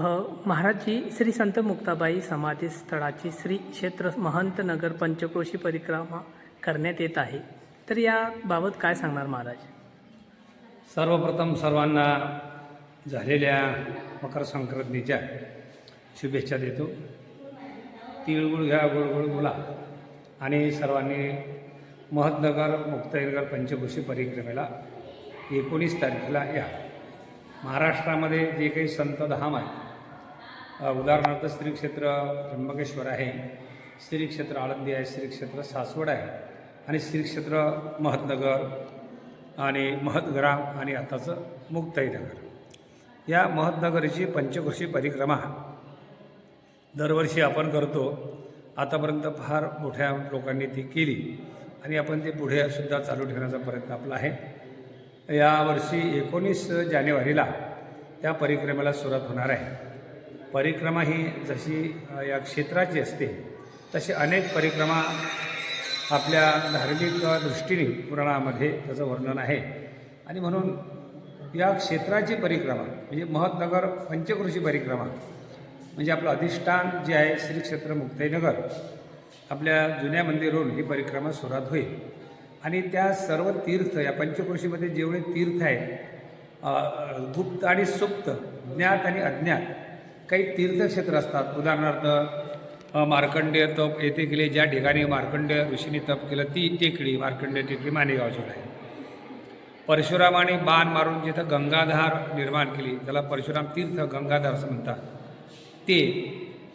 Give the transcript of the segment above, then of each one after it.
महाराजची श्री संत मुक्ताबाई समाधी स्थळाची श्री क्षेत्र महंत नगर पंचक्रोशी परिक्रमा करण्यात येत आहे. तर याबाबत काय सांगणार महाराज? सर्वप्रथम सर्वांना झालेल्या मकर संक्रांतीच्या शुभेच्छा देतो. तिळगुळ घ्या, गोडगोड बोला आणि सर्वांनी महतनगर मुक्ताईनगर पंचक्रोशी परिक्रमेला 19 तारखेला या. महाराष्ट्रामध्ये जे काही संत धाम आहे, उदाहरणार्थ श्री क्षेत्र त्र्यंबकेश्वर आहे, श्री क्षेत्र आळंदी आहे, श्री क्षेत्र सासवड आहे आणि श्री क्षेत्र महतनगर आणि महतग्राम आणि आताचं मुक्ताईनगर. या महतनगरची पंचक्रोशी परिक्रमा दरवर्षी आपण करतो. आतापर्यंत फार मोठ्या लोकांनी ती केली आणि आपण ते पुढे सुद्धा चालू ठेवण्याचा प्रयत्न आपला आहे. यावर्षी 19 जानेवारीला या परिक्रमेला सुरुवात होणार आहे. परिक्रमा ही जशी या क्षेत्राची असते तशी अनेक परिक्रमा आपल्या धार्मिक दृष्टीने पुराणामध्ये त्याचं वर्णन आहे आणि म्हणून या क्षेत्राची परिक्रमा म्हणजे महतनगर पंचक्रोशी परिक्रमा म्हणजे आपलं अधिष्ठान जे आहे श्री क्षेत्र मुक्ताईनगर, आपल्या जुन्या मंदिरावरून ही परिक्रमा सुरुवात होईल आणि त्या सर्व तीर्थ या पंचक्रोशीमध्ये जेवढे तीर्थ आहेत, गुप्त आणि सुप्त, ज्ञात आणि अज्ञात काही तीर्थक्षेत्र असतात. उदाहरणार्थ मार्कंडेय तप येथे केले, ज्या ठिकाणी मार्कंडेय ऋषींनी तप केलं ती टेकडी मार्कंडेय टेकडी मानेगावजवळ आहे. परशुरामाने बाण मारून जिथं गंगाधार निर्माण केली, त्याला परशुराम तीर्थ गंगाधार असं म्हणतात, ते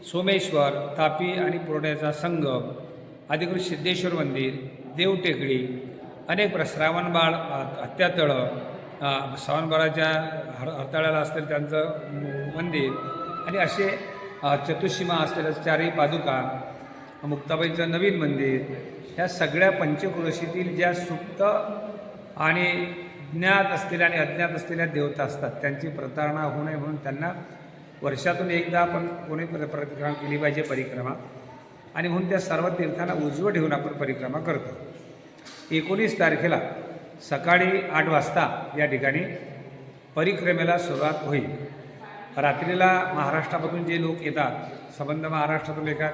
सोमेश्वर, तापी आणि पूर्णेचा संगम, अधिकृत सिद्धेश्वर मंदिर, देवटेकडी, अनेक श्रावणबाळ हत्यातळं, श्रावणबाळाच्या हरताळ्याला असलेलं त्यांचं मंदिर आणि असे चतुष्सीमा असलेल्या चारही पादुका, मुक्ताबाईचं नवीन मंदिर, ह्या सगळ्या पंचक्रोशीतील ज्या सुप्त आणि ज्ञात असलेल्या आणि अज्ञात असलेल्या देवता असतात त्यांची प्रतारणा होऊ नये म्हणून त्यांना वर्षातून एकदा आपण कोणी परिक्रमा केली पाहिजे परिक्रमा आणि म्हणून त्या सर्व तीर्थांना उजवं ठेवून आपण परिक्रमा करतो. 19 तारखेला सकाळी 8 वाजता या ठिकाणी परिक्रमेला सुरुवात होईल. रात्रीला महाराष्ट्रामधून जे लोक येतात, संबंध महाराष्ट्रातून येतात,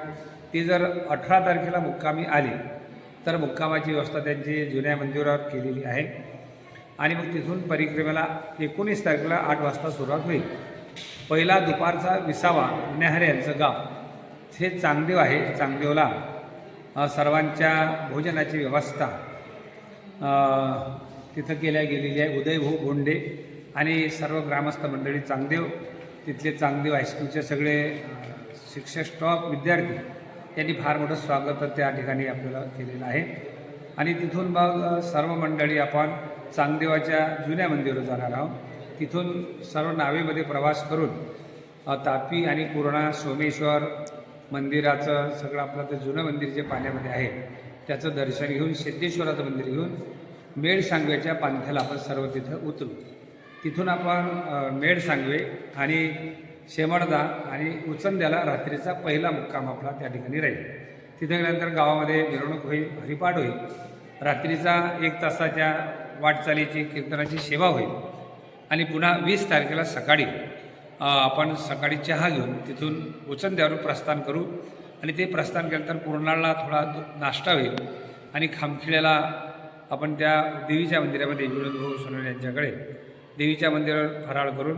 ते जर 18 तारखेला मुक्कामी आले तर मुक्कामाची व्यवस्था त्यांची जुन्या मंदिरावर केलेली आहे आणि मग तिथून परिक्रमेला 19 तारखेला 8 वाजता सुरुवात होईल. पहिला दुपारचा विसावा न्याहारे यांचं गाव हे चांगदेव आहे. चांगदेवला सर्वांच्या भोजनाची व्यवस्था तिथं केल्या गेलेली आहे. उदयभाऊ गोंडे आणि सर्व ग्रामस्थ मंडळी चांगदेव, तिथले चांगदेव हायस्कूलचे सगळे शिक्षक, स्टॉफ, विद्यार्थी यांनी फार मोठं स्वागत त्या ठिकाणी आपल्याला केलेलं आहे आणि तिथून मग सर्व मंडळी आपण चांगदेवाच्या जुन्या मंदिरावर जाणार आहोत. तिथून सर्व नावेमध्ये प्रवास करून तापी आणि पूर्णा, सोमेश्वर मंदिराचं सगळं आपलं ते जुनं मंदिर जे पाण्यामध्ये आहे त्याचं दर्शन घेऊन, सिद्धेश्वराचं मंदिर घेऊन मेळसांगवेच्या पांथ्याला आपण सर्व तिथं उतरू. तिथून आपण मेळसांगवे आणि शेमडदा आणि उचंद्याला रात्रीचा पहिला मुक्काम आपला त्या ठिकाणी राहील. तिथे गेल्यानंतर गावामध्ये मिरवणूक होईल, हरिपाठ होईल, रात्रीचा 1 तासाच्या वाटचालीची कीर्तनाची सेवा होईल आणि पुन्हा 20 तारखेला सकाळी आपण सकाळी चहा घेऊन तिथून उचंद्यावर प्रस्थान करू आणि ते प्रस्थान केल्यानंतर पूर्णाला थोडा नाश्ता होईल आणि खामखिळ्याला आपण त्या देवीच्या मंदिरामध्ये विनोद भाऊ सोनवणे यांच्याकडे देवीच्या मंदिरावर फराळ करून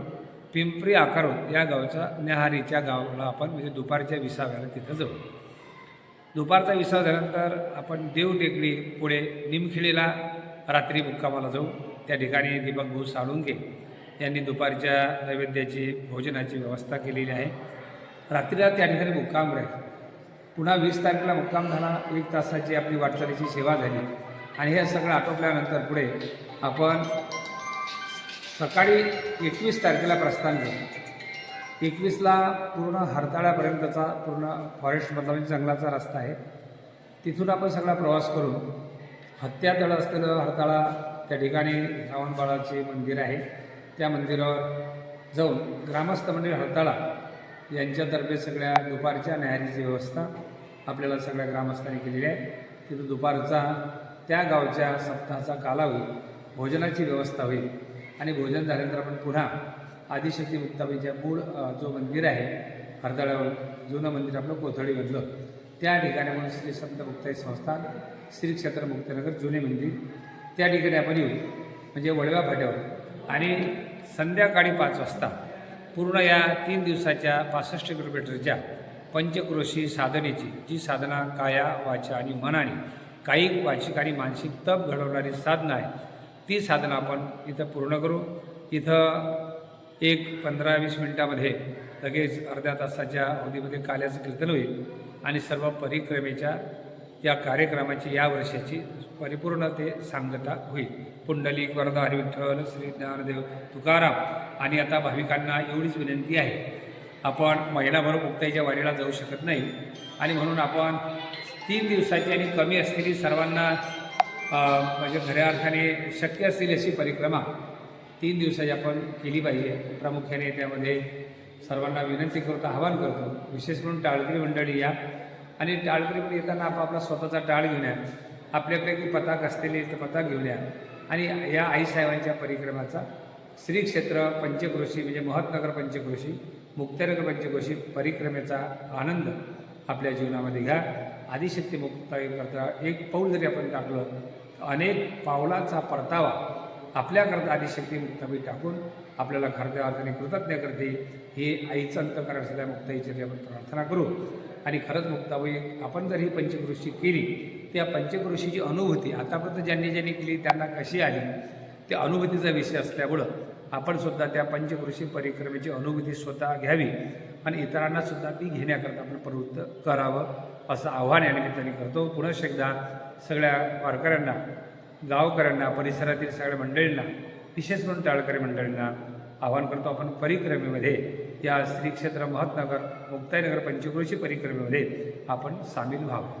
पिंपरी आकारून या गावचा न्याहारीच्या गावाला आपण म्हणजे दुपारच्या विसाव्याला तिथं जाऊ. दुपारचा विसावा झाल्यानंतर आपण देवटेकडी पुढे निमखिळीला रात्री मुक्कामाला जाऊ. त्या ठिकाणी दीपक भाऊ साळुंके यांनी दुपारच्या नैवेद्याची भोजनाची व्यवस्था केलेली आहे. रात्रीला त्या ठिकाणी मुक्काम राहील. पुन्हा 20 तारखेला मुक्काम झाला, 1 तासाची आपली वाटचालीची सेवा झाली आणि हे सगळं आटोपल्यानंतर पुढे आपण सकाळी 21 तारखेला प्रस्थान घेऊ. 21ला पूर्ण हरताळ्यापर्यंतचा पूर्ण फॉरेस्टमधला म्हणजे जंगलाचा रस्ता आहे. तिथून आपण सगळा प्रवास करून हत्यातळं असलेलं हरताळा त्या ठिकाणी श्रावणबाळाचे मंदिर आहे त्या मंदिरावर जाऊन ग्रामस्थ मंदिर हरताळा यांच्यातर्फे सगळ्या दुपारच्या न्याहारीची व्यवस्था आपल्याला सगळ्या ग्रामस्थांनी केलेली आहे. तिथं दुपारचा त्या गावच्या सप्ताहाचा काला होईल, भोजनाची व्यवस्था होईल आणि भोजन झाल्यानंतर आपण पुन्हा आदिशक्ती मुक्ताबाईच्या मूळ जो मंदिर आहे हरदाळ्यावर जुनं मंदिर आपलं कोथळीमधलं, त्या ठिकाणी आपण श्री संत मुक्ताई संस्थान श्री क्षेत्र मुक्तानगर जुने मंदिर त्या ठिकाणी आपण येऊ, म्हणजे वळवा फाट्यावर. आणि संध्याकाळी 5 वाजता पूर्ण या 3 दिवसाच्या 65 किलोमीटरच्या पंचक्रोशी साधनेची जी साधना काया वाचा आणि मनाने कायिक वाचिक आणि मानसिक तप घडवणारी साधना आहे, ती साधना आपण इथं पूर्ण करू. इथं 15-20 मिनटामध्ये लगेच अर्ध्या तासाच्या अवधीमध्ये काल्याचं कीर्तन होईल आणि सर्व परिक्रमेच्या या कार्यक्रमाची या वर्षाची परिपूर्ण ते सांगता होईल. पुंडलिक वरदा हरी विठ्ठल श्री ज्ञानदेव तुकाराम. आणि आता भाविकांना एवढीच विनंती आहे, आपण महिनाभर मुक्ताईच्या वारीला जाऊ शकत नाही आणि म्हणून आपण 3 दिवसाची आणि कमी असलेली सर्वांना म्हणजे खऱ्या अर्थाने शक्य असलेली अशी परिक्रमा 3 दिवसाची आपण केली पाहिजे. प्रामुख्याने त्यामध्ये सर्वांना विनंती करतो, आवाहन करतो, विशेष म्हणून टाळकरी मंडळी या आणि टाळकरीमध्ये येताना आपापला स्वतःचा टाळ घेऊन या, आपल्याकडे की पताक असलेले तर पताक घेऊन या आणि या आईसाहेबांच्या परिक्रमाचा श्री क्षेत्र पंचक्रोशी म्हणजे महत्नगर पंचक्रोशी मुक्तानगर पंचक्रोशी परिक्रमेचा आनंद आपल्या जीवनामध्ये घ्या. आदिशक्ती मुक्ताई करता एक पाऊल जरी आपण टाकलं, अनेक पावलाचा परतावा आपल्याकरता आदिशक्ती मुक्ताबाई टाकून आपल्याला खऱ्या अर्थाने कृतज्ञ करते. ही आईचं अंतःकरण असलेल्या मुक्ताईची आपण प्रार्थना करू. आणि खरंच मुक्ताबाई आपण जर ही पंचक्रोशी केली, त्या पंचक्रोशीची अनुभूती आतापर्यंत ज्यांनी केली त्यांना कशी आली, त्या अनुभूतीचा विषय असल्यामुळं आपण सुद्धा त्या पंचक्रोशी परिक्रमेची अनुभूती स्वतः घ्यावी आणि इतरांनासुद्धा ती घेण्याकरता आपण प्रवृत्त करावं असं आव्हान या निमित्ताने करतो. पुनश्च एकदा सगळ्या वारकऱ्यांना, गावकऱ्यांना, परिसरातील सगळ्या मंडळींना, विशेष म्हणून टाळकरी मंडळींना आवाहन करतो, आपण परिक्रमेमध्ये या श्री क्षेत्र महत्नगर मुक्ताईनगर पंचक्रोशी परिक्रमेमध्ये आपण सामील व्हावं.